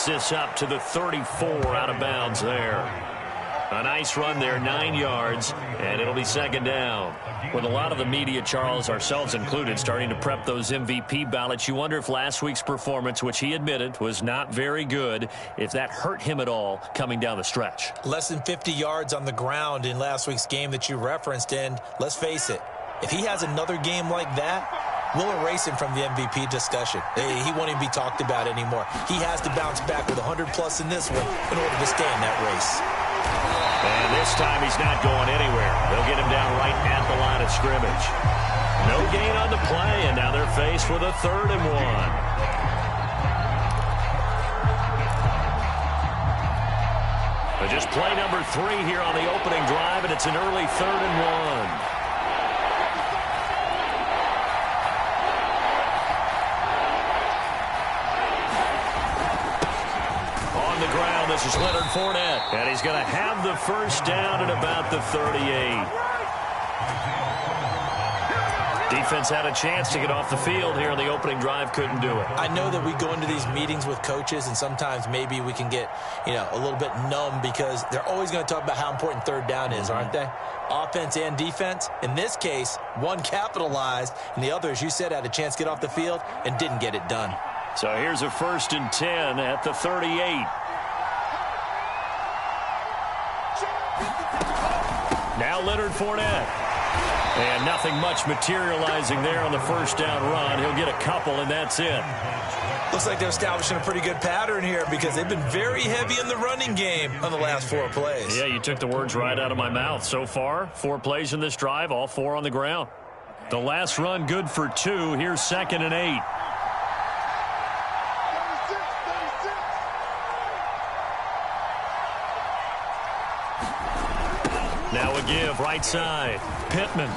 gets this up to the 34 out of bounds there. A nice run there, 9 yards, and it'll be second down. With a lot of the media, Charles, ourselves included, starting to prep those MVP ballots, you wonder if last week's performance, which he admitted was not very good, if that hurt him at all coming down the stretch. Less than 50 yards on the ground in last week's game that you referenced, and let's face it, if he has another game like that, we'll erase him from the MVP discussion. He won't even be talked about anymore. He has to bounce back with 100-plus in this one in order to stay in that race. And this time he's not going anywhere. They'll get him down right at the line of scrimmage. No gain on the play, and now they're faced with a 3rd and 1. But just play number 3 here on the opening drive, and it's an early 3rd and 1. This is Leonard Fournette, and he's going to have the first down at about the 38. Defense had a chance to get off the field here on the opening drive, couldn't do it. I know that we go into these meetings with coaches, and sometimes maybe we can get, a little bit numb because they're always going to talk about how important 3rd down is, aren't they? Offense and defense. In this case, one capitalized, and the other, as you said, had a chance to get off the field and didn't get it done. So here's a 1st and 10 at the 38. Now Leonard Fournette. And nothing much materializing there on the first down run. He'll get a couple, and that's it. Looks like they're establishing a pretty good pattern here because they've been very heavy in the running game on the last 4 plays. Yeah, you took the words right out of my mouth. So far, 4 plays in this drive, all 4 on the ground. The last run good for 2. Here's 2nd and 8. Now a give, right side. Pittman.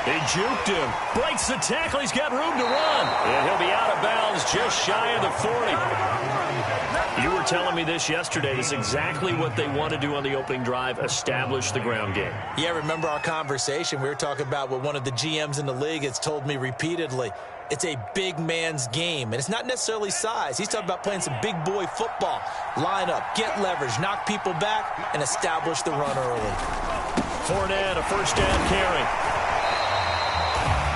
He juked him. Breaks the tackle. He's got room to run. And he'll be out of bounds just shy of the 40. You were telling me this yesterday. It's exactly what they want to do on the opening drive, establish the ground game. Yeah, remember our conversation. We were talking about what one of the GMs in the league has told me repeatedly. It's a big man's game, and it's not necessarily size. He's talking about playing some big boy football. Line up, get leverage, knock people back, and establish the run early. Fournette, a first down carry.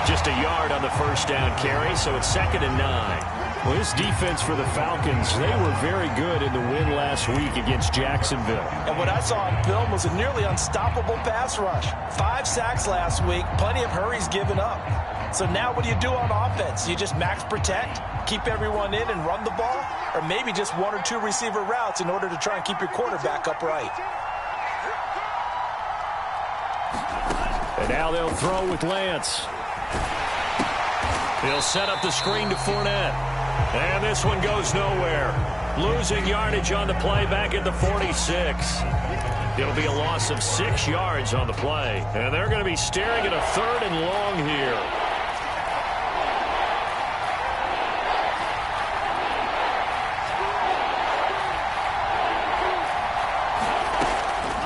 Just a yard on the first down carry, so it's 2nd and 9. Well, this defense for the Falcons, they were very good in the win last week against Jacksonville. And what I saw on film was a nearly unstoppable pass rush. 5 sacks last week, plenty of hurries given up. So now what do you do on offense? You just max protect, keep everyone in and run the ball, or maybe just 1 or 2 receiver routes in order to try and keep your quarterback upright. And now they'll throw with Lance. He'll set up the screen to Fournette. And this one goes nowhere. Losing yardage on the play back at the 46. It'll be a loss of 6 yards on the play. And they're going to be staring at a 3rd and long here.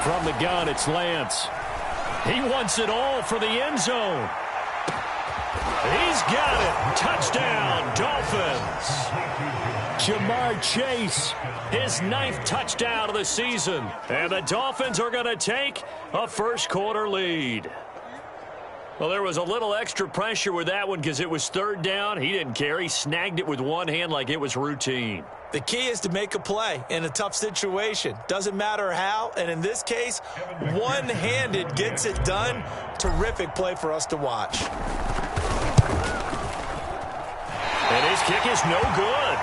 From the gun, it's Lance. He wants it all for the end zone. He's got it. Touchdown, Dolphins. Jamar Chase, his 9th touchdown of the season. And the Dolphins are going to take a first-quarter lead. Well, there was a little extra pressure with that one because it was 3rd down. He didn't care. He snagged it with one hand like it was routine. The key is to make a play in a tough situation. Doesn't matter how, and in this case, one-handed gets it done. Terrific play for us to watch. And his kick is no good.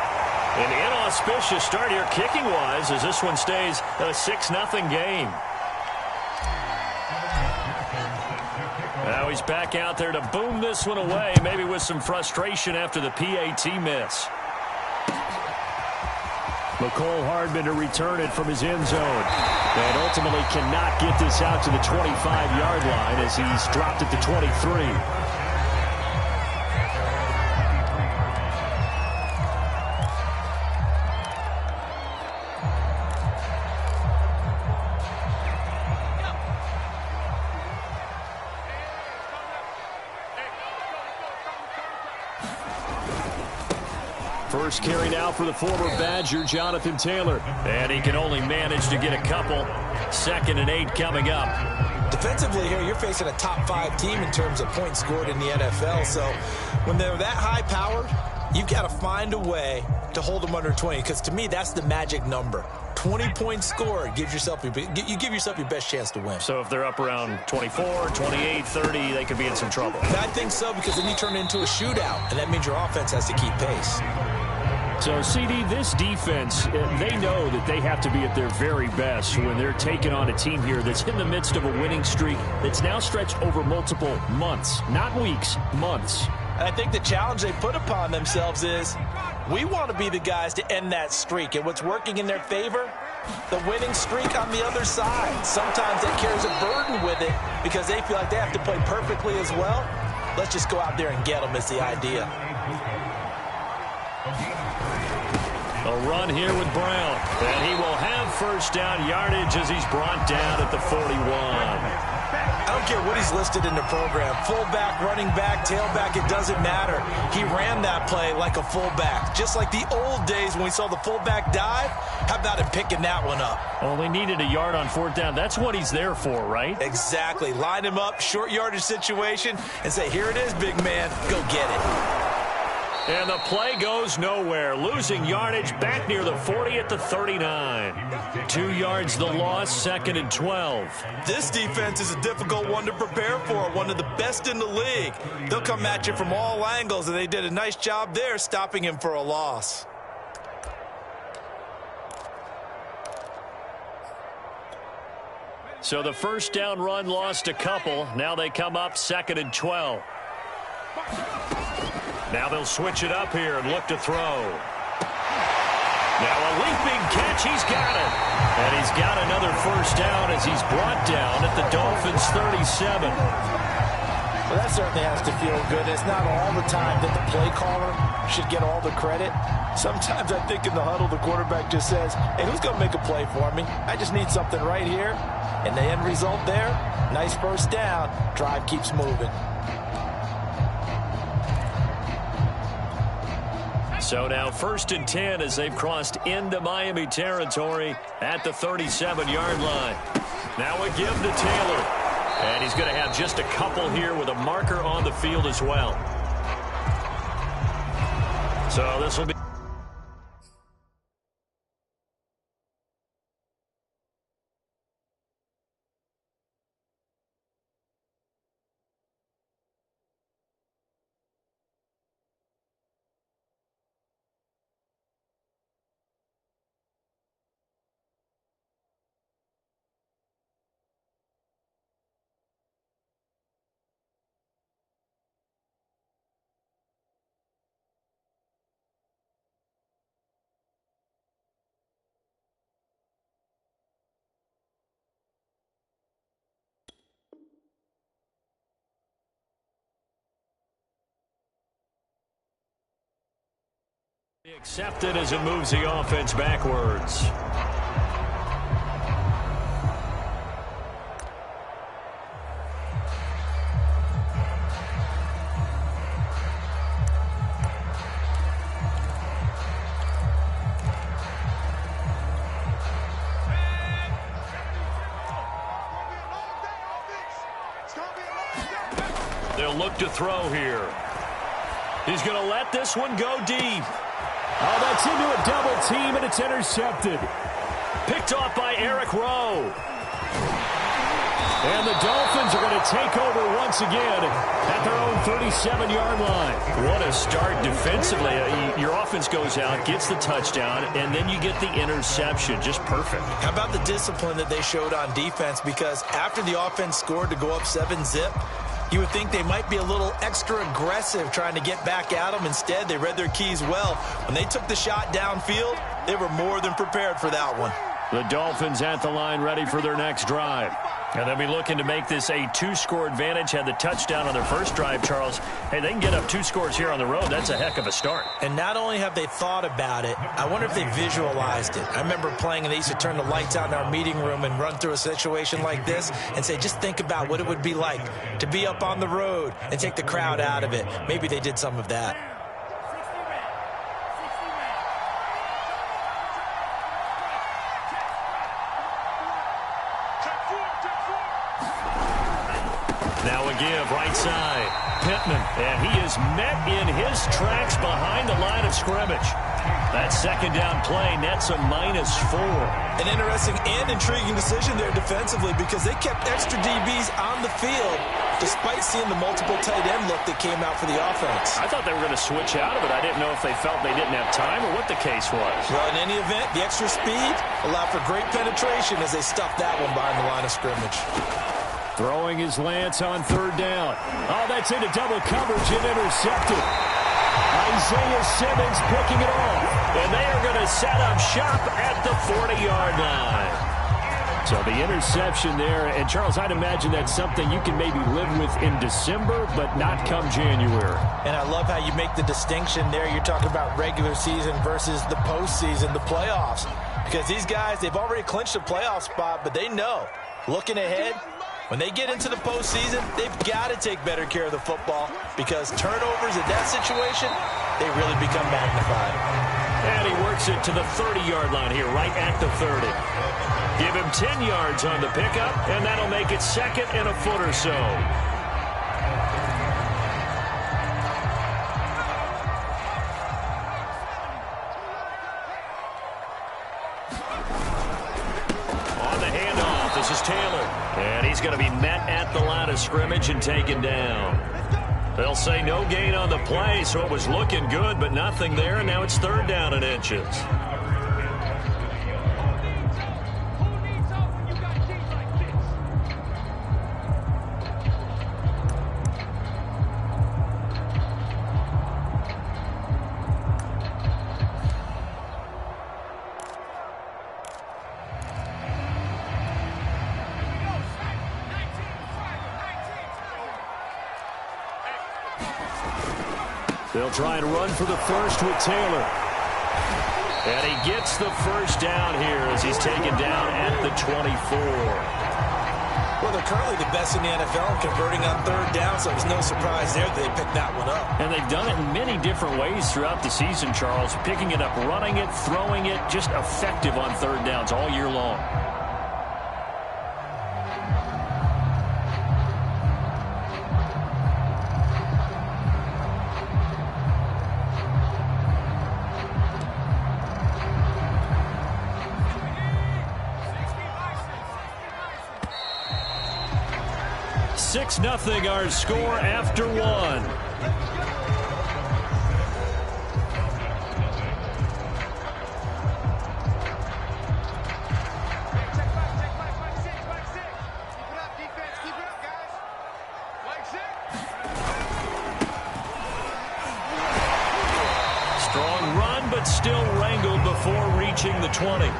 An inauspicious start here kicking-wise as this one stays a 6-0 game. Now he's back out there to boom this one away, maybe with some frustration after the PAT miss. McCole Hardman to return it from his end zone. And ultimately cannot get this out to the 25-yard line as he's dropped at the 23. First carry now for the former Badger, Jonathan Taylor. And he can only manage to get a couple. 2nd and 8 coming up. Defensively here, you're facing a top-5 team in terms of points scored in the NFL. So when they're that high-powered, you've got to find a way to hold them under 20. Because to me, that's the magic number. 20 points scored gives yourself you give yourself your best chance to win. So if they're up around 24, 28, 30, they could be in some trouble. I think so, because then you turn it into a shootout, and that means your offense has to keep pace. So, CD, this defense, they know that they have to be at their very best when they're taking on a team here that's in the midst of a winning streak that's now stretched over multiple months, not weeks, months. And I think the challenge they put upon themselves is we want to be the guys to end that streak. And what's working in their favor? The winning streak on the other side. Sometimes that carries a burden with it because they feel like they have to play perfectly as well. Let's just go out there and get them is the idea. A run here with Brown. And he will have first down yardage as he's brought down at the 41. I don't care what he's listed in the program. Fullback, running back, tailback, it doesn't matter. He ran that play like a fullback. Just like the old days when we saw the fullback dive. How about him picking that one up? Only needed a yard on 4th down. That's what he's there for, right? Exactly. Line him up, short yardage situation, and say, here it is, big man. Go get it. And the play goes nowhere. Losing yardage back near the 40 at the 39. 2 yards the loss, 2nd and 12. This defense is a difficult one to prepare for, one of the best in the league. They'll come at you from all angles, and they did a nice job there stopping him for a loss. So the first down run lost a couple. Now they come up 2nd and 12. Now they'll switch it up here and look to throw. Now a leaping catch. He's got it. And he's got another first down as he's brought down at the Dolphins' 37. Well, that certainly has to feel good. It's not all the time that the play caller should get all the credit. Sometimes I think in the huddle, the quarterback just says, hey, who's going to make a play for me? I just need something right here. And the end result there, nice first down. Drive keeps moving. So now 1st and 10 as they've crossed into Miami territory at the 37-yard line. Now a give to Taylor. And he's going to have just a couple here with a marker on the field as well. So this will be... accepted as it moves the offense backwards. They'll look to throw here. He's going to let this one go deep. Oh, that's into a double team, and it's intercepted. Picked off by Eric Rowe. And the Dolphins are going to take over once again at their own 37-yard line. What a start defensively. Your offense goes out, gets the touchdown, and then you get the interception. Just perfect. How about the discipline that they showed on defense? Because after the offense scored to go up 7-zip, you would think they might be a little extra aggressive trying to get back at them. Instead, they read their keys well. When they took the shot downfield, they were more than prepared for that one. The Dolphins at the line ready for their next drive. And they'll be looking to make this a 2-score advantage. Had the touchdown on their first drive, Charles. Hey, they can get up 2 scores here on the road. That's a heck of a start. And not only have they thought about it, I wonder if they visualized it. I remember playing, and they used to turn the lights out in our meeting room and run through a situation like this and say, just think about what it would be like to be up on the road and take the crowd out of it. Maybe they did some of that. side. Pittman, and he is met in his tracks behind the line of scrimmage. That second down play nets a -4. An interesting and intriguing decision there defensively because they kept extra DBs on the field despite seeing the multiple tight end look that came out for the offense. I thought they were going to switch out of it. I didn't know if they felt they didn't have time or what the case was. Well, in any event, the extra speed allowed for great penetration as they stuffed that one behind the line of scrimmage. Throwing his Lance on third down. Oh, that's into double coverage and intercepted. Isaiah Simmons picking it off. And they are going to set up shop at the 40-yard line. So the interception there, and Charles, I'd imagine that's something you can maybe live with in December, but not come January. And I love how you make the distinction there. You're talking about regular season versus the postseason, the playoffs. Because these guys, they've already clinched a playoff spot, but they know, looking ahead, when they get into the postseason, they've got to take better care of the football because turnovers in that situation, they really become magnified. And he works it to the 30-yard line here, right at the 30. Give him 10 yards on the pickup, and that'll make it second and a foot or so. On the handoff, this is Taylor. And he's going to be met at the line of scrimmage and taken down. They'll say no gain on the play, so it was looking good, but nothing there, and now it's third down and inches. They'll try and run for the first with Taylor. And he gets the first down here as he's taken down at the 24. Well, they're currently the best in the NFL in converting on third down, so it was no surprise there that they picked that one up. And they've done it in many different ways throughout the season, Charles. Picking it up, running it, throwing it, just effective on third downs all year long. Nothing our score after one. Strong run, but still wrangled before reaching the 20.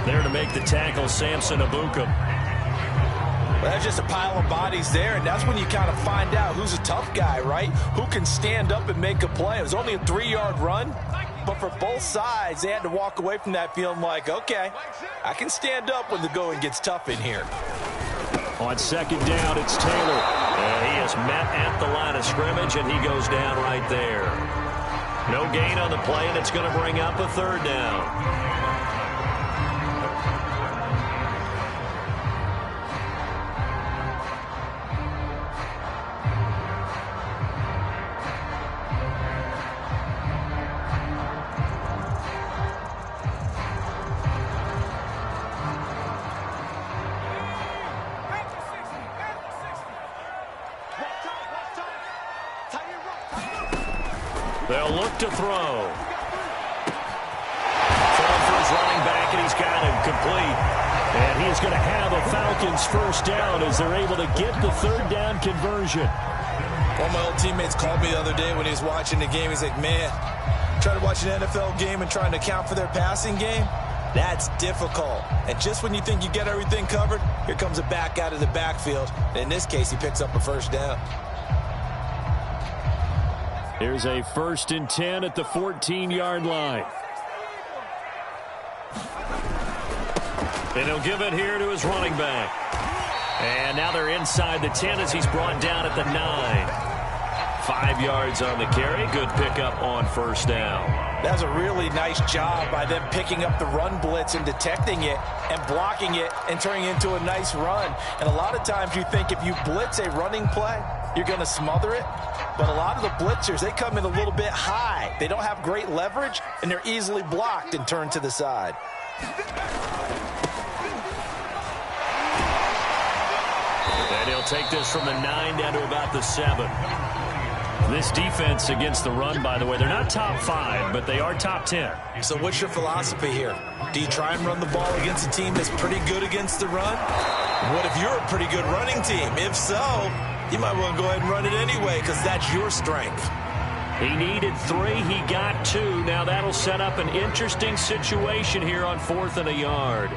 There to make the tackle, Samson Ebukam. Well, that's just a pile of bodies there, and that's when you kind of find out who's a tough guy, right? Who can stand up and make a play. It was only a 3-yard run, but for both sides, they had to walk away from that feeling like, okay, I can stand up when the going gets tough in here. On second down, it's Taylor. And he is met at the line of scrimmage, and he goes down right there. No gain on the play, and it's going to bring up a third down. They'll look to throw. Throwing for his running back, and he's got him complete. And he is going to have a Falcons first down as they're able to get the third down conversion. One of my old teammates called me the other day when he was watching the game. He's like, man, trying to watch an NFL game and trying to account for their passing game, that's difficult. And just when you think you get everything covered, here comes a back out of the backfield. And in this case, he picks up a first down. Here's a 1st and 10 at the 14-yard line. And he'll give it here to his running back. And now they're inside the 10 as he's brought down at the 9. 5 yards on the carry. Good pickup on first down. That was a really nice job by them picking up the run blitz and detecting it and blocking it and turning it into a nice run. And a lot of times you think if you blitz a running play, you're going to smother it. But a lot of the blitzers, they come in a little bit high. They don't have great leverage, and they're easily blocked and turned to the side. And he'll take this from the 9 down to about the 7. This defense against the run, by the way, they're not top 5, but they are top 10. So what's your philosophy here? Do you try and run the ball against a team that's pretty good against the run? What if you're a pretty good running team? If so, you might want to go ahead and run it anyway because that's your strength. He needed 3. He got 2. Now that'll set up an interesting situation here on 4th and a yard.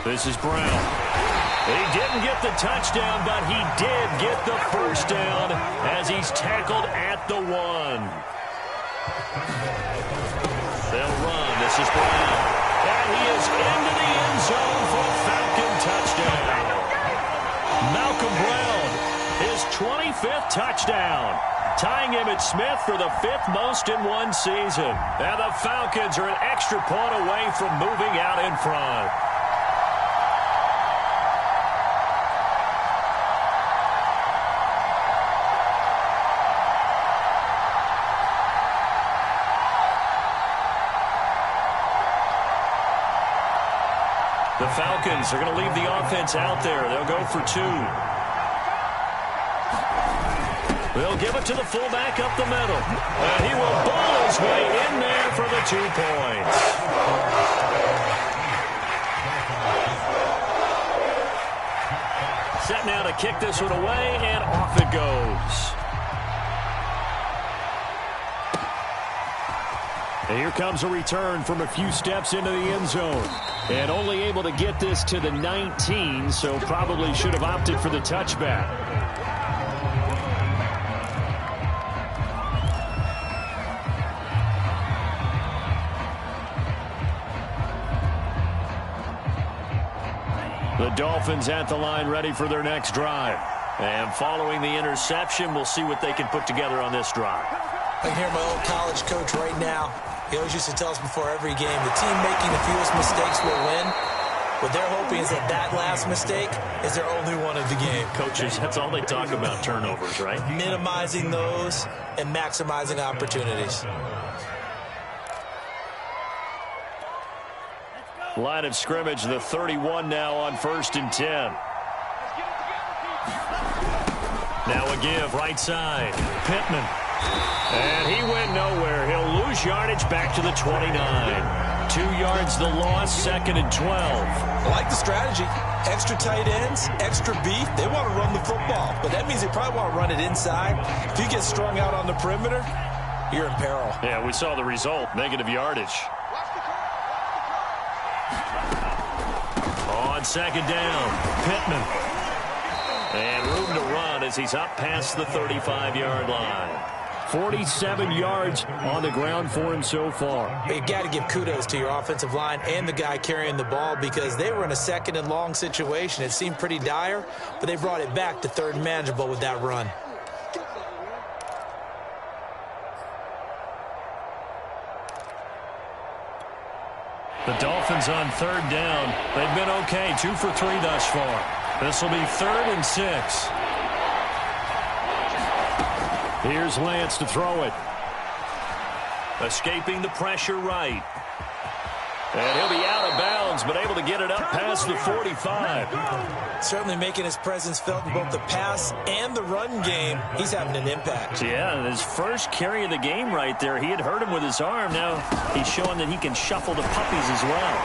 This is Brown. He didn't get the touchdown, but he did get the first down as he's tackled at the 1. They'll run. This is Brown. And he is into the end zone for a Falcon touchdown. Malcolm Brown, his 25th touchdown, tying Emmitt Smith for the 5th most in one season. And the Falcons are an extra point away from moving out in front. The Falcons are going to leave the offense out there. They'll go for 2. They'll give it to the fullback up the middle. And he will ball his way in there for the 2 points. Set now to kick this one away, and off it goes. And here comes a return from a few steps into the end zone. And only able to get this to the 19, so probably should have opted for the touchback. The Dolphins at the line ready for their next drive. And following the interception, we'll see what they can put together on this drive. I can hear my old college coach right now. He always used to tell us before every game, the team making the fewest mistakes will win. What they're hoping is that last mistake is their only one of the game. Coaches, that's all they talk about, turnovers, right? Minimizing those and maximizing opportunities. Line of scrimmage, the 31 now on 1st and 10. Now a give, right side. Pittman. And he went nowhere. He'll lose yardage back to the 29. 2 yards the loss, 2nd and 12. I like the strategy. Extra tight ends, extra beef. They want to run the football, but that means they probably want to run it inside. If you get strung out on the perimeter, you're in peril. Yeah, we saw the result, negative yardage. On 2nd down, Pittman. And room to run as he's up past the 35-yard line. 47 yards on the ground for him so far. You've got to give kudos to your offensive line and the guy carrying the ball because they were in a 2nd and long situation. It seemed pretty dire, but they brought it back to 3rd and manageable with that run. The Dolphins on 3rd down. They've been okay, 2 for 3 thus far. This will be 3rd and 6. Here's Lance to throw it. Escaping the pressure right. And he'll be out of bounds, but able to get it up past the 45. Certainly making his presence felt in both the pass and the run game. He's having an impact. Yeah, his first carry of the game right there. He had hurt him with his arm. Now he's showing that he can shuffle the puppies as well.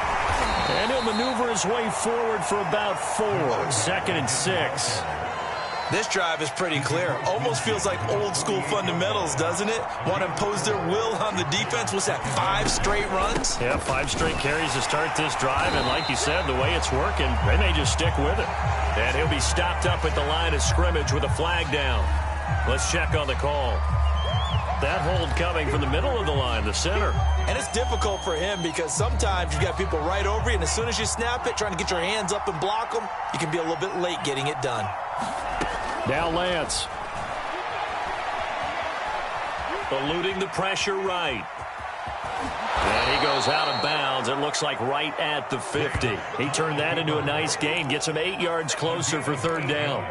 And he'll maneuver his way forward for about 4. 2nd and 6. This drive is pretty clear. Almost feels like old school fundamentals, doesn't it? Want to impose their will on the defense. What's that, 5 straight runs? Yeah, 5 straight carries to start this drive. And like you said, the way it's working, they may just stick with it. And he'll be stopped up at the line of scrimmage with a flag down. Let's check on the call. That hold coming from the middle of the line, the center. And it's difficult for him because sometimes you've got people right over you, and as soon as you snap it, trying to get your hands up and block them, you can be a little bit late getting it done. Now Lance. Eluding the pressure right. And he goes out of bounds. It looks like right at the 50. He turned that into a nice gain. Gets him 8 yards closer for third down.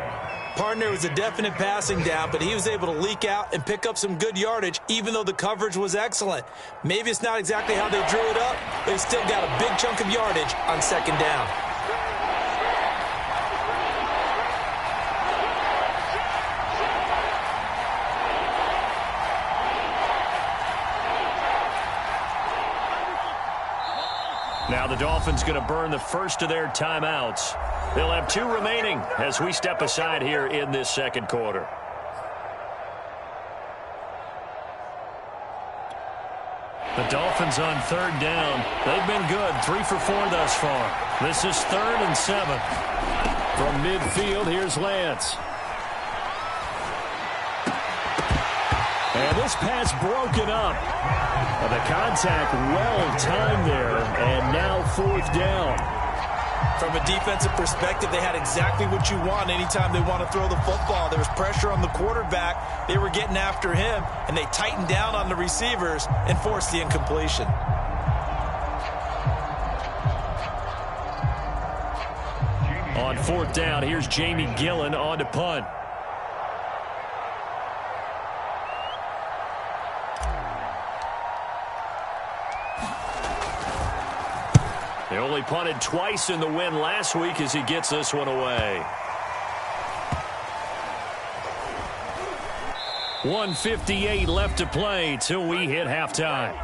Partner was a definite passing down, but he was able to leak out and pick up some good yardage, even though the coverage was excellent. Maybe it's not exactly how they drew it up, but he still got a big chunk of yardage on second down. Now the Dolphins going to burn the first of their timeouts. They'll have 2 remaining as we step aside here in this second quarter. The Dolphins on third down. They've been good. 3 for 4 thus far. This is 3rd and 7. From midfield, here's Lance. And this pass broken up. The contact well timed there, and now 4th down. From a defensive perspective, they had exactly what you want anytime they want to throw the football. There was pressure on the quarterback. They were getting after him, and they tightened down on the receivers and forced the incompletion. On 4th down, here's Jamie Gillen on to punt. They only punted twice in the win last week as he gets this one away. 1:58 left to play till we hit halftime.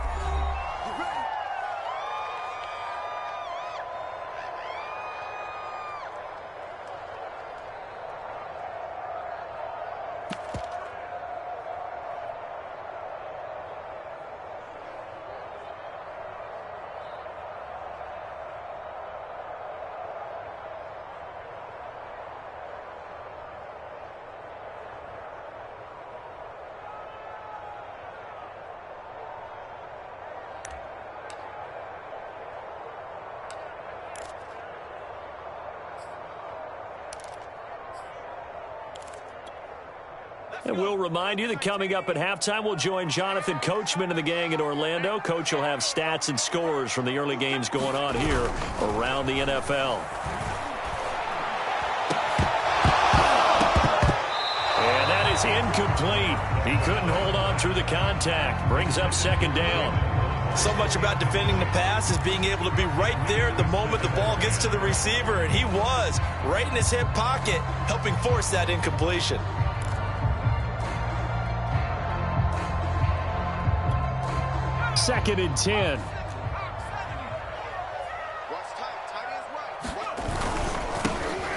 And we'll remind you that coming up at halftime, we'll join Jonathan Coachman and the gang in Orlando. Coach will have stats and scores from the early games going on here around the NFL. And that is incomplete. He couldn't hold on through the contact. Brings up second down. So much about defending the pass is being able to be right there at the moment the ball gets to the receiver, and he was right in his hip pocket, helping force that incompletion. Second and 10.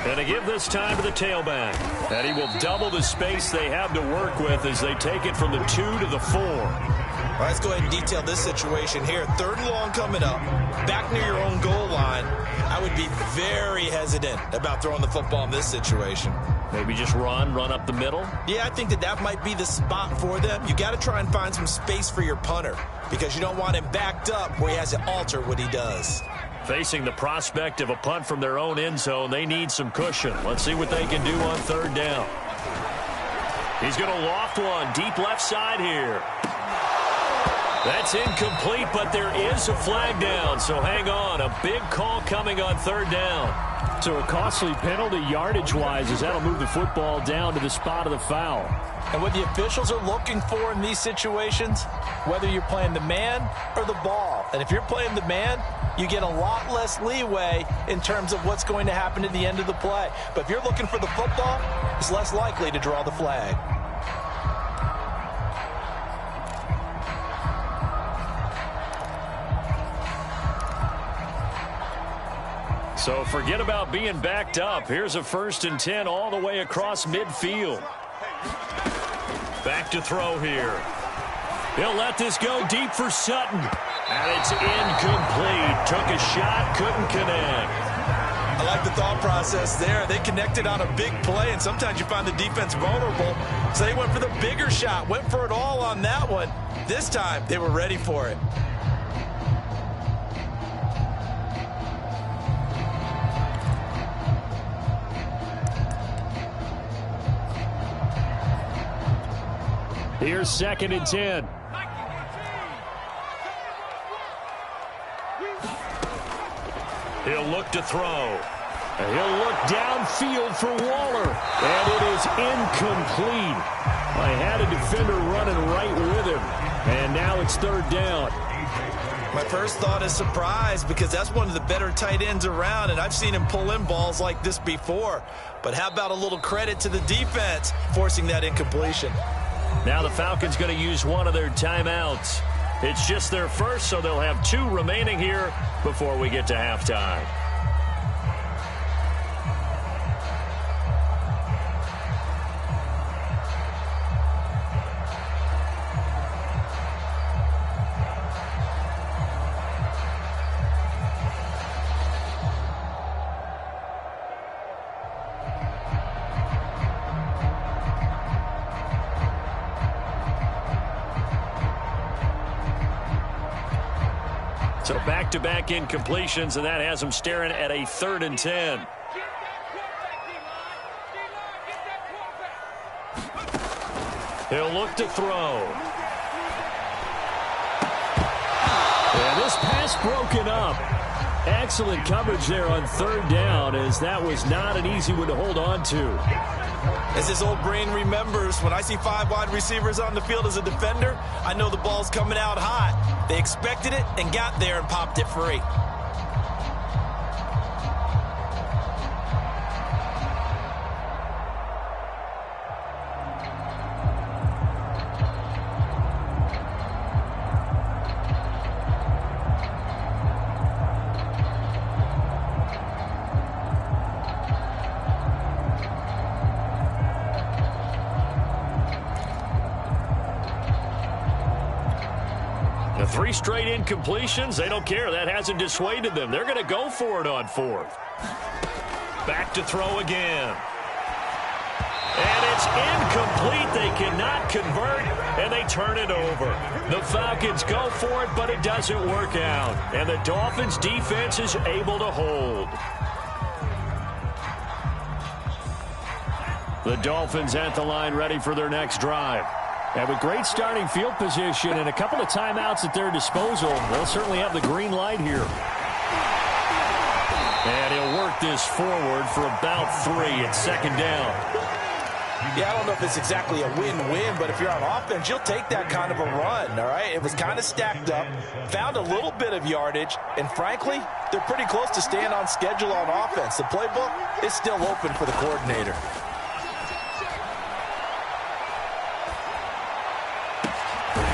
And to give this time to the tailback. And he will double the space they have to work with as they take it from the 2 to the 4. All right, let's go ahead and detail this situation here. 3rd and long coming up, back near your own goal line. I would be very hesitant about throwing the football in this situation. Maybe just run up the middle? Yeah, I think that might be the spot for them. You got to try and find some space for your punter because you don't want him backed up where he has to alter what he does. Facing the prospect of a punt from their own end zone, they need some cushion. Let's see what they can do on 3rd down. He's going to loft one deep left side here. That's incomplete, but there is a flag down, so hang on. A big call coming on 3rd down. So a costly penalty yardage-wise as that'll move the football down to the spot of the foul. And what the officials are looking for in these situations, whether you're playing the man or the ball. And if you're playing the man, you get a lot less leeway in terms of what's going to happen at the end of the play. But if you're looking for the football, it's less likely to draw the flag. So forget about being backed up. Here's a 1st and 10 all the way across midfield. Back to throw here. He'll let this go deep for Sutton. And it's incomplete. Took a shot, couldn't connect. I like the thought process there. They connected on a big play, and sometimes you find the defense vulnerable. So they went for the bigger shot, went for it all on that one. This time, they were ready for it. Here's 2nd and 10. He'll look to throw. He'll look downfield for Waller, and it is incomplete. I had a defender running right with him, and now it's 3rd down. My first thought is surprise, because that's one of the better tight ends around, and I've seen him pull in balls like this before. But how about a little credit to the defense forcing that incompletion? Now the Falcons going to use one of their timeouts. It's just their first, so they'll have 2 remaining here before we get to halftime. So back-to-back incompletions, and that has them staring at a 3rd and 10. He'll look to throw. And this pass broken up. Excellent coverage there on 3rd down, as that was not an easy one to hold on to. As this old brain remembers, when I see 5 wide receivers on the field as a defender, I know the ball's coming out hot. They expected it and got there and popped it free. The 3 straight incompletions, they don't care. That hasn't dissuaded them. They're going to go for it on 4th. Back to throw again. And it's incomplete. They cannot convert, and they turn it over. The Falcons go for it, but it doesn't work out. And the Dolphins' defense is able to hold. The Dolphins at the line, ready for their next drive. And with great starting field position and a couple of timeouts at their disposal, they'll certainly have the green light here. And he'll work this forward for about 3 at 2nd down. Yeah, I don't know if it's exactly a win-win, but if you're on offense, you'll take that kind of a run, all right? It was kind of stacked up, found a little bit of yardage, and frankly, they're pretty close to staying on schedule on offense. The playbook is still open for the coordinator.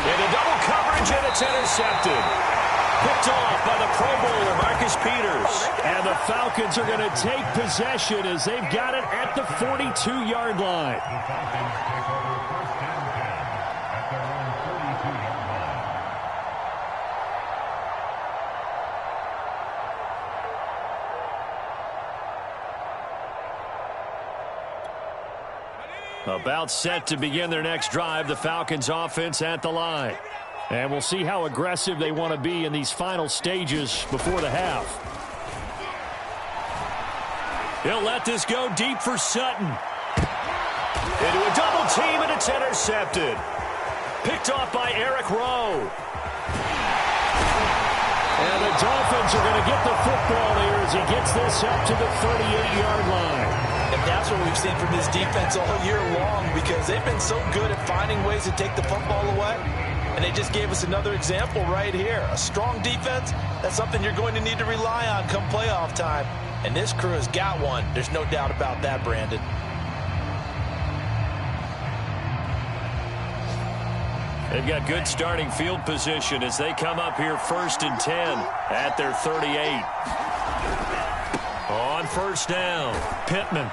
Into double coverage, and it's intercepted. Picked off by the Pro Bowler, Marcus Peters. And the Falcons are going to take possession as they've got it at the 42-yard line. About set to begin their next drive, the Falcons offense at the line. And we'll see how aggressive they want to be in these final stages before the half. He'll let this go deep for Sutton. Into a double team, and it's intercepted. Picked off by Eric Rowe. And the Dolphins are going to get the football here as he gets this up to the 38-yard line. And that's what we've seen from his defense all year long, because they've been so good at finding ways to take the football away. And they just gave us another example right here. A strong defense, that's something you're going to need to rely on come playoff time. And this crew has got one. There's no doubt about that, Brandon. They've got good starting field position as they come up here 1st and 10 at their 38. On 1st down, Pittman.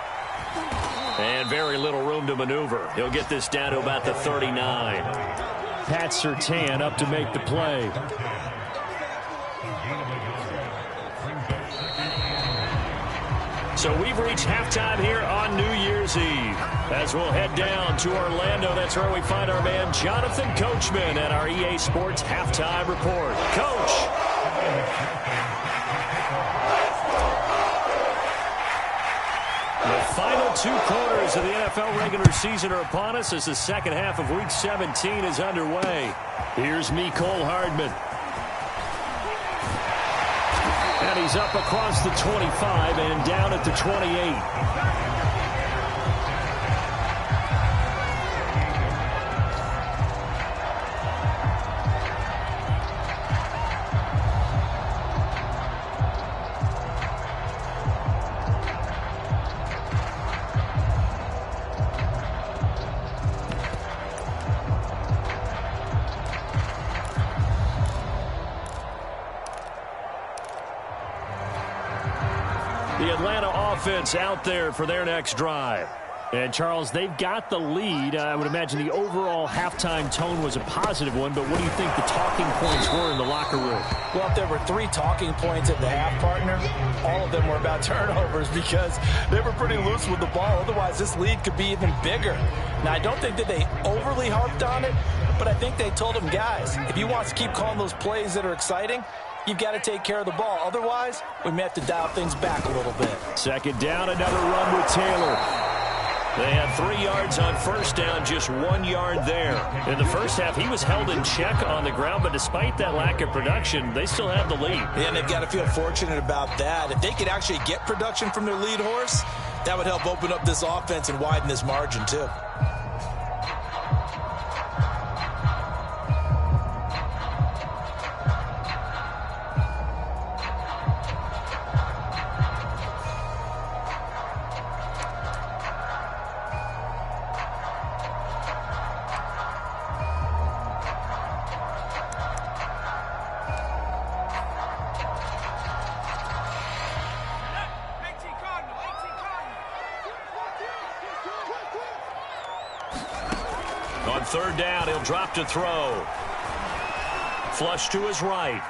And very little room to maneuver. He'll get this down to about the 39. Pat Surtain up to make the play. So we've reached halftime here on New Year's Eve. As we'll head down to Orlando, that's where we find our man Jonathan Coachman at our EA Sports Halftime Report. Coach. The Final 2 quarters of the NFL regular season are upon us as the second half of Week 17 is underway. Here's Mecole Hardman. And he's up across the 25 and down at the 28. The Atlanta offense out there for their next drive. And, Charles, they've got the lead. I would imagine the overall halftime tone was a positive one, but what do you think the talking points were in the locker room? Well, if there were 3 talking points at the half, partner, all of them were about turnovers because they were pretty loose with the ball. Otherwise, this lead could be even bigger. Now, I don't think that they overly harped on it, but I think they told them, guys, if you want to keep calling those plays that are exciting, you've got to take care of the ball. Otherwise, we may have to dial things back a little bit. Second down, another run with Taylor. They had 3 yards on first down, just 1 yard there. In the first half, he was held in check on the ground, but despite that lack of production, they still have the lead. Yeah, and they've got to feel fortunate about that. If they could actually get production from their lead horse, that would help open up this offense and widen this margin, too. On third down, he'll drop to throw. Flush to his right.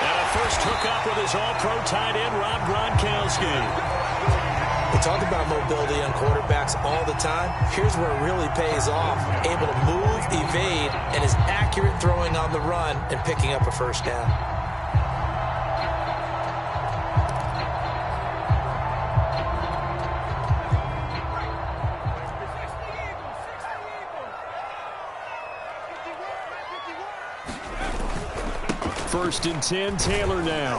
And a first hookup with his all-pro tight end, Rob Gronkowski. We talk about mobility on quarterbacks all the time. Here's where it really pays off. Able to move, evade, and is accurate throwing on the run and picking up a first down. First and 10, Taylor now.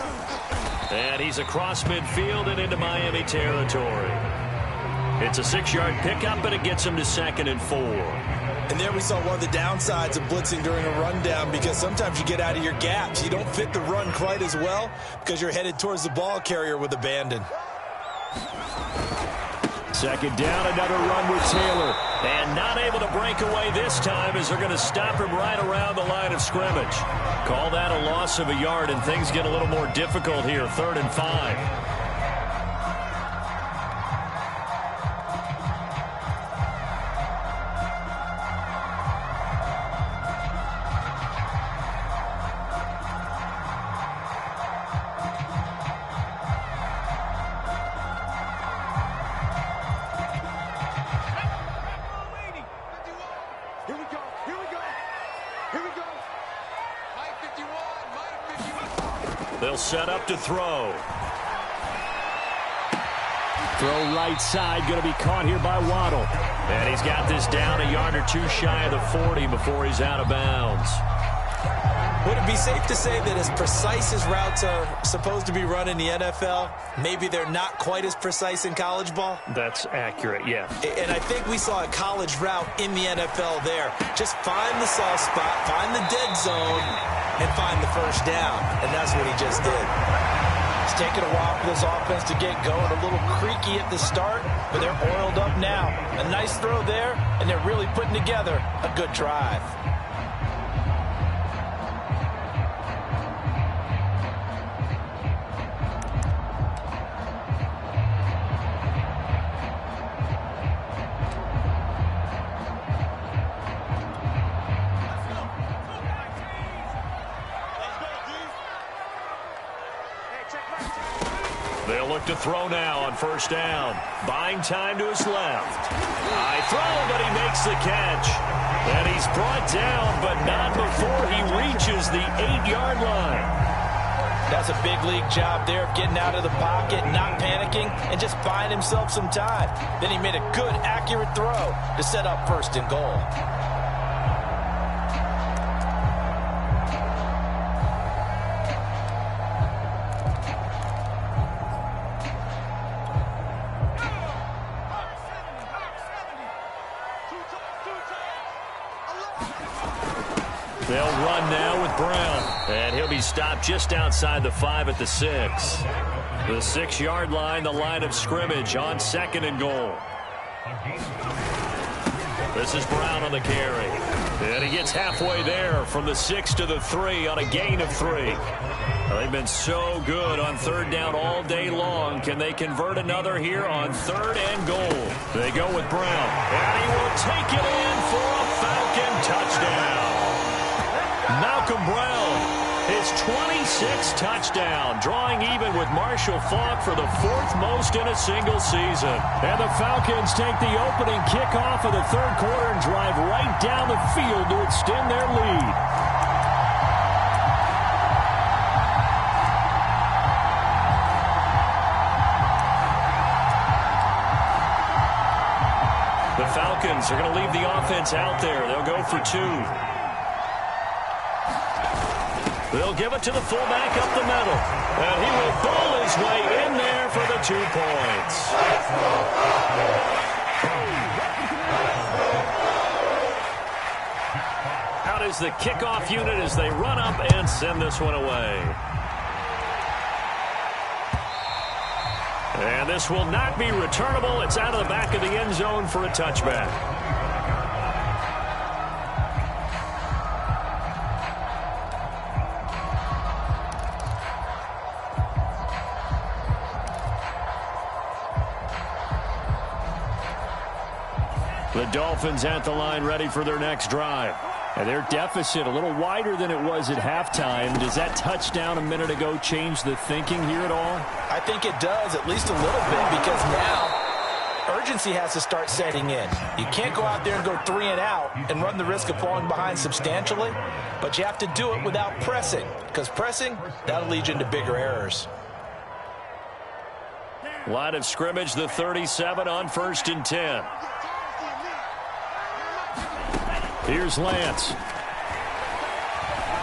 And he's across midfield and into Miami territory. It's a 6-yard pickup, and it gets him to 2nd and 4. And there we saw one of the downsides of blitzing during a rundown, because sometimes you get out of your gaps. You don't fit the run quite as well because you're headed towards the ball carrier with abandon. Second down, another run with Taylor. And not able to break away this time as they're going to stop him right around the line of scrimmage. Call that a loss of a yard, and things get a little more difficult here, 3rd and 5. They'll set up to throw. Throw right side, going to be caught here by Waddle. And he's got this down a yard or 2 shy of the 40 before he's out of bounds. Would it be safe to say that as precise as routes are supposed to be run in the NFL, maybe they're not quite as precise in college ball? That's accurate, yeah. And I think we saw a college route in the NFL there. Just find the soft spot, find the dead zone, and find the first down. And that's what he just did. It's taken a while for this offense to get going. A little creaky at the start, but they're oiled up now. A nice throw there, and they're really putting together a good drive. They'll look to throw now on first down. Buying time to his left. High throw, but he makes the catch. And he's brought down, but not before he reaches the 8-yard line. That's a big league job there of getting out of the pocket, not panicking, and just buying himself some time. Then he made a good, accurate throw to set up 1st and goal. They'll run now with Brown. And he'll be stopped just outside the 5 at the 6. The 6-yard line, the line of scrimmage on 2nd and goal. This is Brown on the carry. And he gets halfway there from the 6 to the 3 on a gain of 3. They've been so good on 3rd down all day long. Can they convert another here on 3rd and goal? They go with Brown. And he will take it in for a Falcon touchdown. Malcolm Brown, his 26th touchdown, drawing even with Marshall Faulk for the 4th most in a single season. And the Falcons take the opening kickoff of the 3rd quarter and drive right down the field to extend their lead. The Falcons are going to leave the offense out there. They'll go for 2. They'll give it to the fullback up the middle. And he will pull his way in there for the 2 points. Out is the kickoff unit as they run up and send this one away. And this will not be returnable. It's out of the back of the end zone for a touchback. The Dolphins at the line ready for their next drive. And their deficit a little wider than it was at halftime. Does that touchdown a minute ago change the thinking here at all? I think it does, at least a little bit, because now urgency has to start setting in. You can't go out there and go 3 and out and run the risk of falling behind substantially, but you have to do it without pressing, because pressing, that'll lead you into bigger errors. Line of scrimmage, the 37 on 1st and 10. Here's Lance.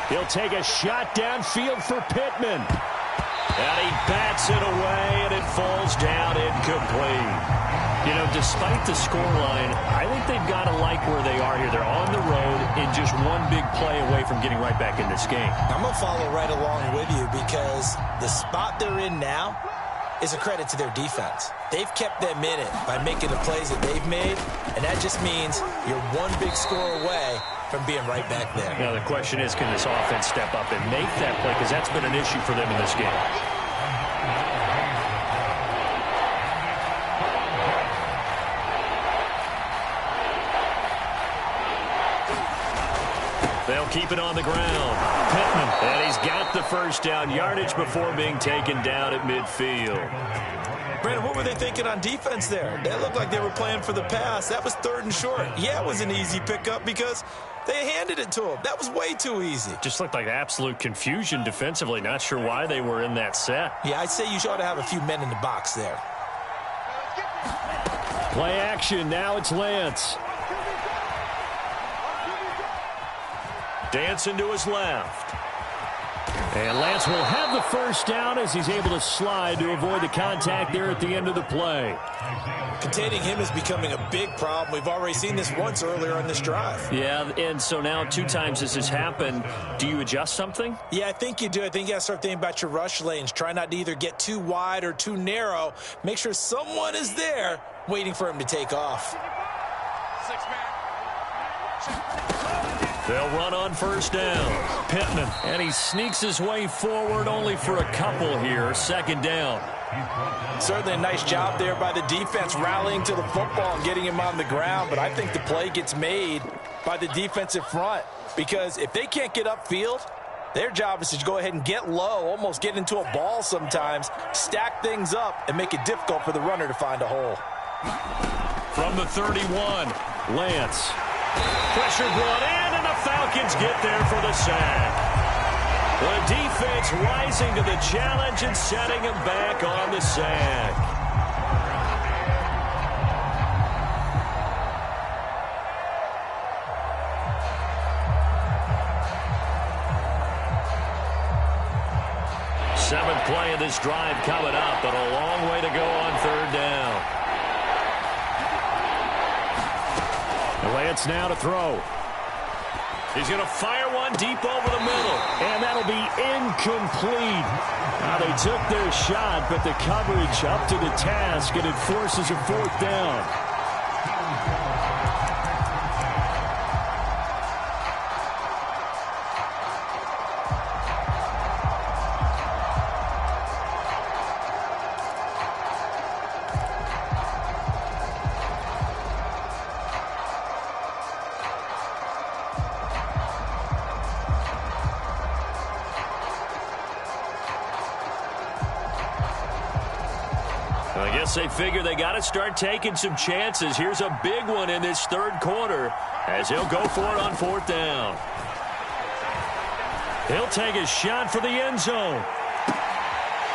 He'll take a shot downfield for Pittman. And he bats it away, and it falls down incomplete. You know, despite the scoreline, I think they've got to like where they are here. They're on the road and just one big play away from getting right back in this game. I'm going to follow right along with you because the spot they're in now is a credit to their defense. They've kept them in it by making the plays that they've made, and that just means you're one big score away from being right back there. Now the question is, can this offense step up and make that play? Because that's been an issue for them in this game. They'll keep it on the ground. Pittman, and he's got the first down yardage before being taken down at midfield. Brandon, what were they thinking on defense there? They looked like they were playing for the pass. That was 3rd and short. Yeah, it was an easy pickup because they handed it to him. That was way too easy. Just looked like absolute confusion defensively. Not sure why they were in that set. Yeah, I'd say you ought to have a few men in the box there. Play action. Now it's Lance. Dancing to his left. And Lance will have the first down as he's able to slide to avoid the contact there at the end of the play. Containing him is becoming a big problem. We've already seen this once earlier on this drive. Yeah, and so now 2 times this has happened. Do you adjust something? Yeah, I think you do. I think you got to start thinking about your rush lanes. Try not to either get too wide or too narrow. Make sure someone is there waiting for him to take off. They'll run on first down. Pittman, and he sneaks his way forward only for a couple here. 2nd down. Certainly a nice job there by the defense rallying to the football and getting him on the ground, but I think the play gets made by the defensive front because if they can't get upfield, their job is to go ahead and get low, almost get into a ball sometimes, stack things up, and make it difficult for the runner to find a hole. From the 31, Lance. Pressure brought in, and the Falcons get there for the sack. The defense rising to the challenge and setting him back on the sack. Seventh play of this drive coming up, but a long way to go on third down. Lance now to throw. He's going to fire one deep over the middle. And that'll be incomplete. Now they took their shot, but the coverage up to the task, and it forces a fourth down. I guess they figure they got to start taking some chances. Here's a big one in this third quarter as he'll go for it on fourth down. He'll take a shot for the end zone.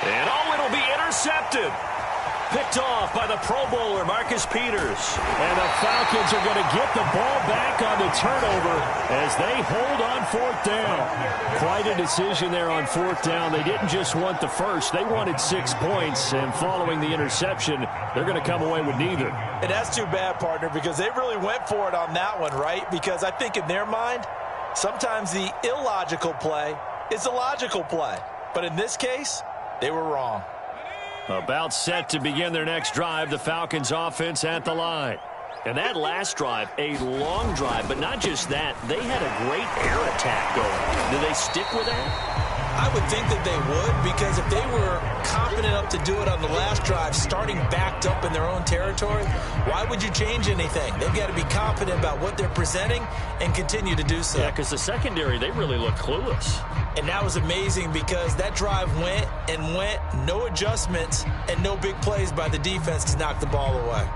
And it'll be intercepted. Picked off by the Pro Bowler, Marcus Peters. And the Falcons are going to get the ball back on the turnover as they hold on fourth down. Quite a decision there on fourth down. They didn't just want the first. They wanted 6 points, and following the interception, they're going to come away with neither. And that's too bad, partner, because they really went for it on that one, right? Because I think in their mind, sometimes the illogical play is a logical play. But in this case, they were wrong. About set to begin their next drive, the Falcons offense at the line. And that last drive, a long drive, but not just that. They had a great air attack going. Do they stick with that? I would think that they would, because if they were confident enough to do it on the last drive, starting backed up in their own territory, why would you change anything? They've got to be confident about what they're presenting and continue to do so. Yeah, because the secondary, they really look clueless. And that was amazing because that drive went and went, no adjustments and no big plays by the defense to knock the ball away.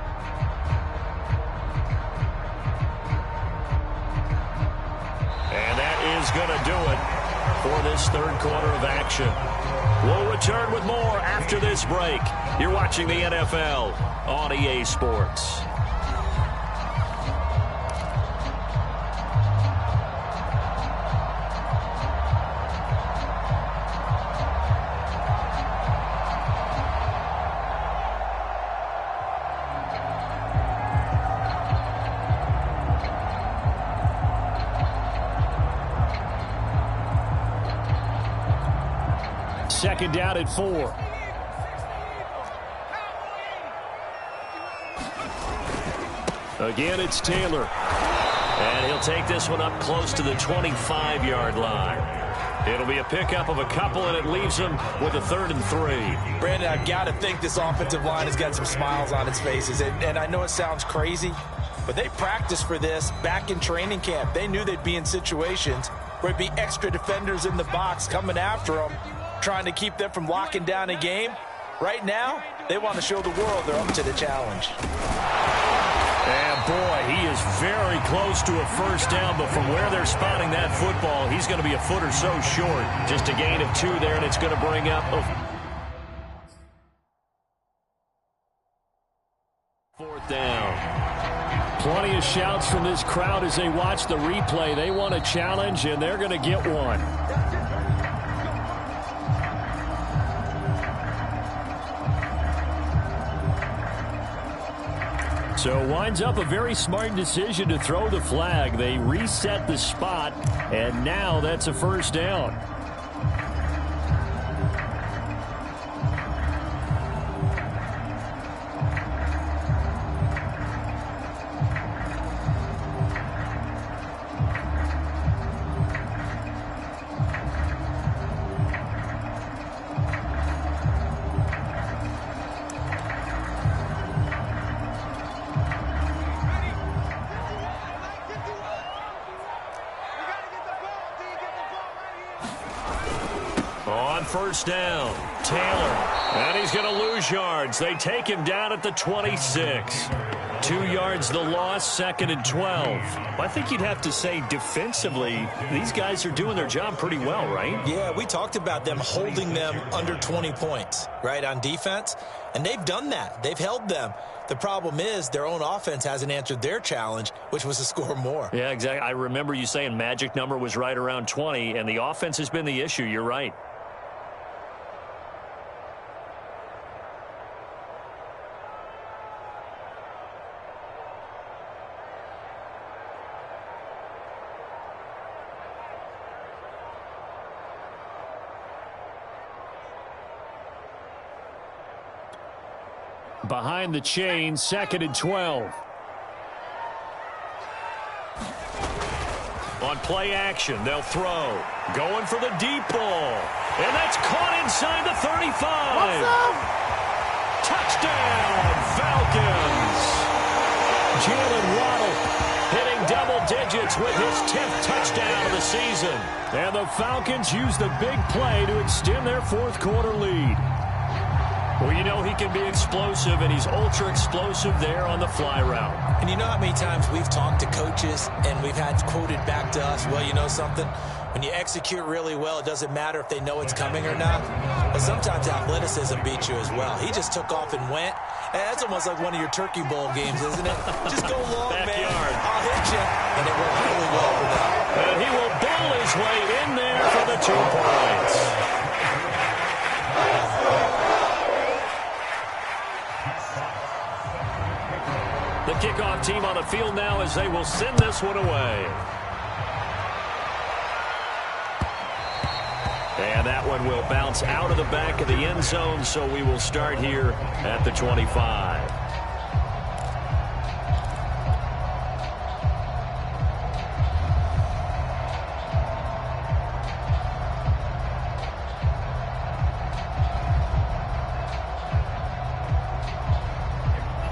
And that is going to do it for this third quarter of action. We'll return with more after this break. You're watching the NFL on EA Sports. Second down at 4. Again, it's Taylor. And he'll take this one up close to the 25-yard line. It'll be a pickup of a couple, and it leaves him with a 3rd and 3. Brandon, I've got to think this offensive line has got some smiles on its faces. And I know it sounds crazy, but they practiced for this back in training camp. They knew they'd be in situations where it'd be extra defenders in the box coming after them, trying to keep them from locking down a game. Right now, they want to show the world they're up to the challenge. And boy, he is very close to a first down, but from where they're spotting that football, he's going to be a foot or so short. Just a gain of 2 there, and it's going to bring up a 4th down. Plenty of shouts from this crowd as they watch the replay. They want a challenge, and they're going to get one. So winds up a very smart decision to throw the flag. They reset the spot, and now that's a first down. First down, Taylor, and he's going to lose yards. They take him down at the 26. 2 2 yards the loss, 2nd and 12. I think you'd have to say defensively, these guys are doing their job pretty well, right? Yeah, we talked about them holding them under 20 points, right, on defense. And they've done that. They've held them. The problem is their own offense hasn't answered their challenge, which was to score more. Yeah, exactly. I remember you saying magic number was right around 20, and the offense has been the issue. You're right. Behind the chain, 2nd and 12. On play action, they'll throw. Going for the deep ball. And that's caught inside the 35. Touchdown, Falcons. Jalen Waddle hitting double digits with his 10th touchdown of the season. And the Falcons use the big play to extend their fourth quarter lead. Well, you know he can be explosive, and he's ultra-explosive there on the fly route. And you know how many times we've talked to coaches and we've had quoted back to us, well, you know something? When you execute really well, it doesn't matter if they know it's coming or not. But sometimes athleticism beats you as well. He just took off and went. And that's almost like one of your Turkey Bowl games, isn't it? Just go long, Backyard. man. I'll hit you. And it worked really well for them. And he will bull his way in there for the 2 points. The kickoff team on the field now as they will send this one away. And that one will bounce out of the back of the end zone, so we will start here at the 25.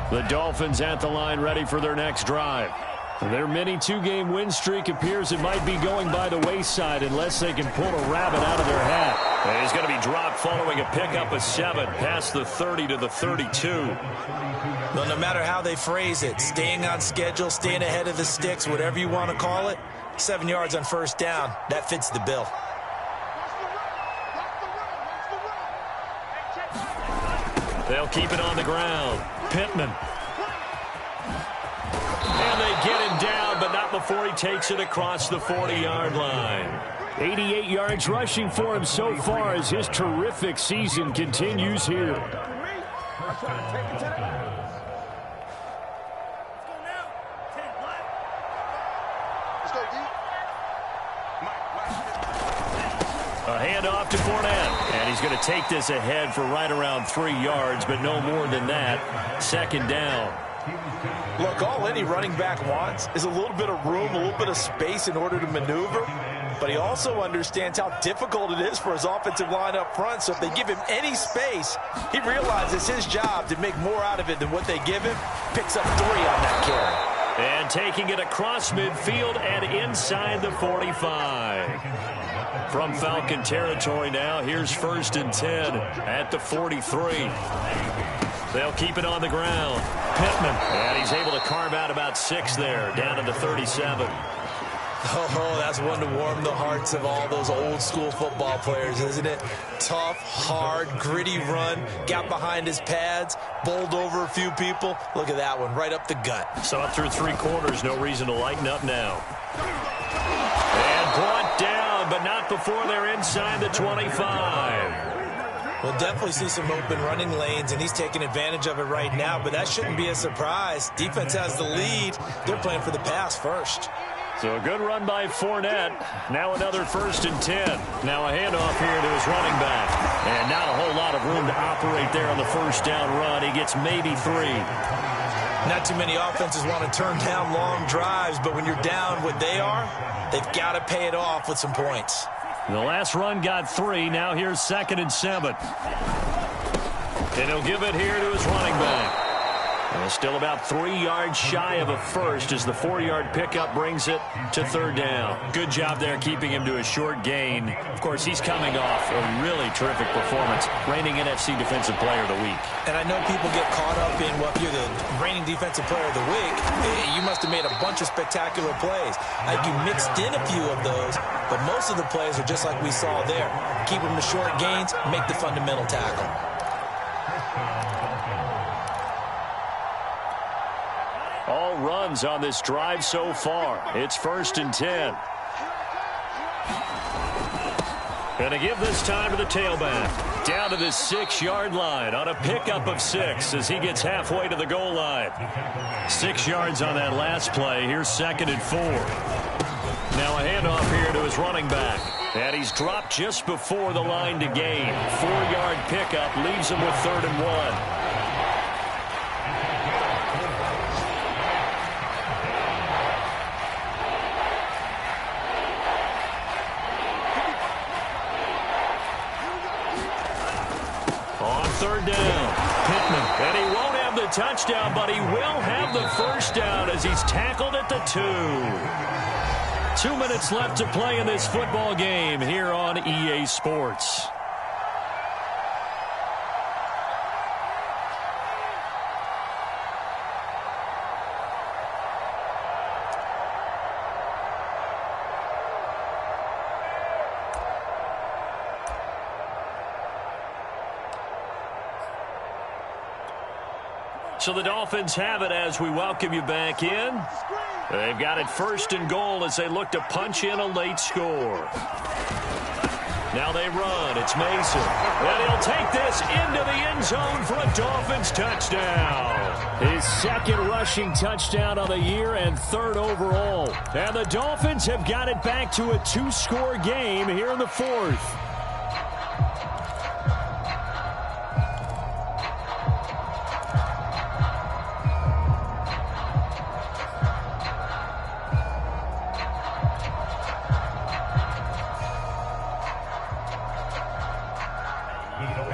The Dolphins at the line, ready for their next drive. Their mini 2-game win streak appears it might be going by the wayside unless they can pull a rabbit out of their hat. And he's going to be dropped following a pickup of 7 past the 30 to the 32. Well, no matter how they phrase it, staying on schedule, staying ahead of the sticks, whatever you want to call it, 7 yards on first down, that fits the bill. They'll keep it on the ground. Pittman. And they get him down, but not before he takes it across the 40-yard line. 88 yards rushing for him so far as his terrific season continues here. A handoff to Fournette, and he's going to take this ahead for right around 3 yards, but no more than that. 2nd down. Look, all any running back wants is a little bit of room, a little bit of space in order to maneuver, but he also understands how difficult it is for his offensive line up front, so if they give him any space, he realizes his job to make more out of it than what they give him, picks up 3 on that carry. And taking it across midfield and inside the 45. From Falcon territory now, here's 1st and 10 at the 43. They'll keep it on the ground. Pittman, and he's able to carve out about 6 there, down to the 37. Oh, that's one to warm the hearts of all those old school football players, isn't it? Tough, hard, gritty run, got behind his pads, bowled over a few people. Look at that one, right up the gut. So up through 3 quarters, no reason to lighten up now. And brought down, but not before they're inside the 25. We'll definitely see some open running lanes, and he's taking advantage of it right now, but that shouldn't be a surprise. Defense has the lead. They're playing for the pass first. So a good run by Fournette. Now another 1st and 10. Now a handoff here to his running back. And not a whole lot of room to operate there on the 1st down run. He gets maybe 3. Not too many offenses want to turn down long drives, but when you're down what they are, they've got to pay it off with some points. The last run got 3. Now here's 2nd and 7. And he'll give it here to his running back. Well, still about 3 yards shy of a first as the 4-yard pickup brings it to third down. Good job there keeping him to a short gain. Of course, he's coming off a really terrific performance, reigning NFC Defensive Player of the Week. And I know people get caught up in, well, if you're the reigning Defensive Player of the Week, you must have made a bunch of spectacular plays. Like you mixed in a few of those, but most of the plays are just like we saw there. Keep them to short gains, make the fundamental tackle. All runs on this drive so far. It's 1st and 10. Going to give this time to the tailback. Down to the 6-yard line on a pickup of 6 as he gets halfway to the goal line. 6 yards on that last play. Here's 2nd and 4. Now a handoff here to his running back. And he's dropped just before the line to gain. 4-yard pickup leaves him with 3rd and 1. Third down. Pittman. And he won't have the touchdown, but he will have the first down as he's tackled at the 2. 2 minutes left to play in this football game here on EA Sports. So the Dolphins have it as we welcome you back in. They've got it 1st and goal as they look to punch in a late score. Now they run. It's Mason. And he'll take this into the end zone for a Dolphins touchdown. His 2nd rushing touchdown of the year and 3rd overall. And the Dolphins have got it back to a 2-score game here in the 4th.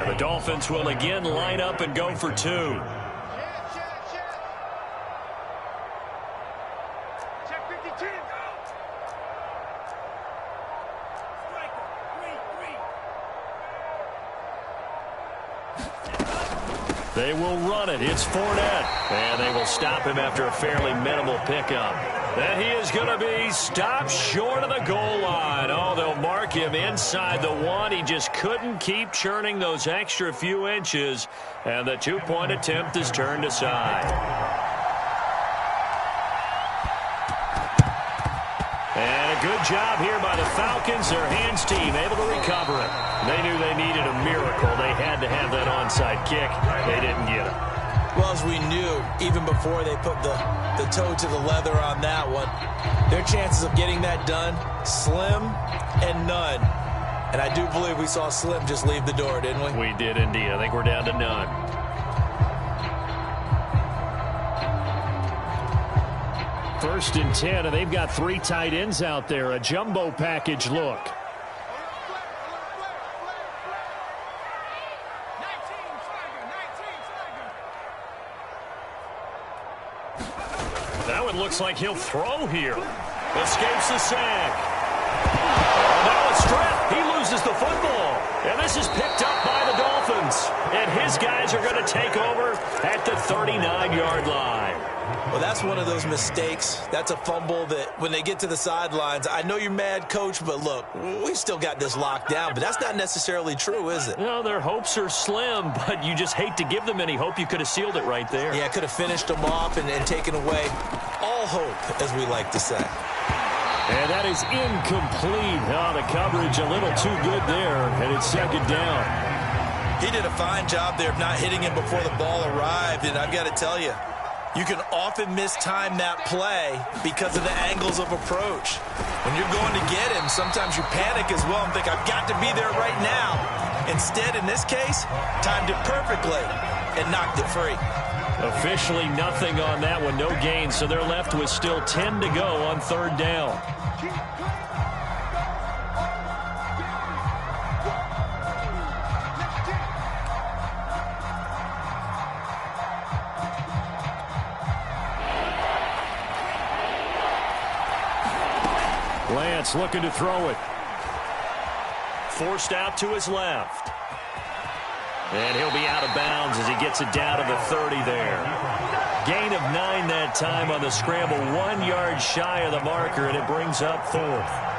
The Dolphins will again line up and go for 2. They will run it. It's Fournette. And they will stop him after a fairly minimal pickup. And he is going to be stopped short of the goal line. Oh, they'll mark him inside the 1. He just couldn't keep churning those extra few inches. And the 2-point attempt is turned aside. And a good job here by the Falcons. Their hands team able to recover it. They knew they needed a miracle. They had to have that onside kick. They didn't get it. Well, as we knew, even before they put the toe to the leather on that one, their chances of getting that done, slim and none. And I do believe we saw Slim just leave the door, didn't we? We did indeed. I think we're down to none. First and 10, and they've got 3 tight ends out there. A jumbo package look. That one looks like he'll throw here. Escapes the sack. Oh, now a strap. He loses the football. And this is picked up by the Dolphins. And his guys are going to take over at the 39-yard line. Well, that's one of those mistakes. That's a fumble that when they get to the sidelines, I know you're mad, Coach, but look, we still got this locked down. But that's not necessarily true, is it? No, their hopes are slim, but you just hate to give them any hope. You could have sealed it right there. Yeah, could have finished them off and taken away all hope, as we like to say. And that is incomplete. Oh, the coverage a little too good there, and it's 2nd down. He did a fine job there of not hitting him before the ball arrived, and I've got to tell you, you can often mistime that play because of the angles of approach. When you're going to get him, sometimes you panic as well and think, I've got to be there right now. Instead, in this case, timed it perfectly and knocked it free. Officially nothing on that one, no gain, so they're left with still 10 to go on 3rd down. Lance looking to throw it. Forced out to his left. And he'll be out of bounds as he gets it down to the 30 there. Gain of 9 that time on the scramble. 1 yard shy of the marker, and it brings up 4th.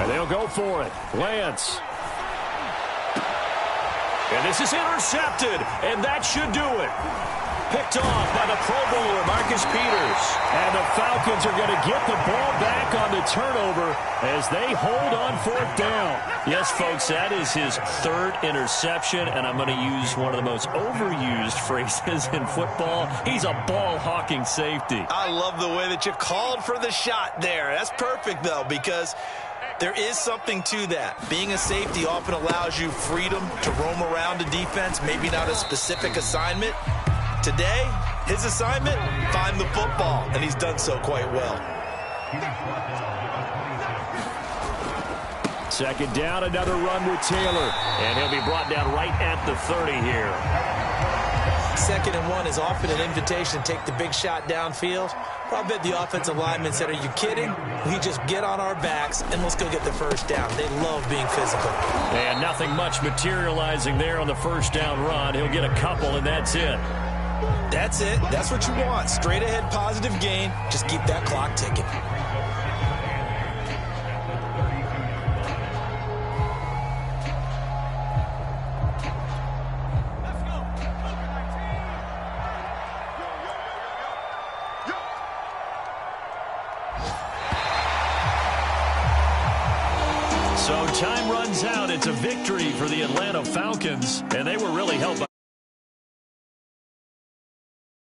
And they'll go for it. Lance. And this is intercepted, and that should do it. Picked off by the Pro Bowler, Marcus Peters. And the Falcons are going to get the ball back on the turnover as they hold on 4th down. Yes, folks, that is his 3rd interception, and I'm going to use one of the most overused phrases in football. He's a ball-hawking safety. I love the way that you called for the shot there. That's perfect, though, because there is something to that. Being a safety often allows you freedom to roam around a defense, maybe not a specific assignment. Today, his assignment, find the football, and he's done so quite well. 2nd down, another run with Taylor. And he'll be brought down right at the 30 here. 2nd and 1 is often an invitation to take the big shot downfield. I bet the offensive lineman said, are you kidding? We just get on our backs and let's go get the 1st down. They love being physical. And nothing much materializing there on the 1st down run. He'll get a couple, and that's it. That's it. That's what you want. Straight ahead positive gain. Just keep that clock ticking. So time runs out. It's a victory for the Atlanta Falcons, and they were really helped by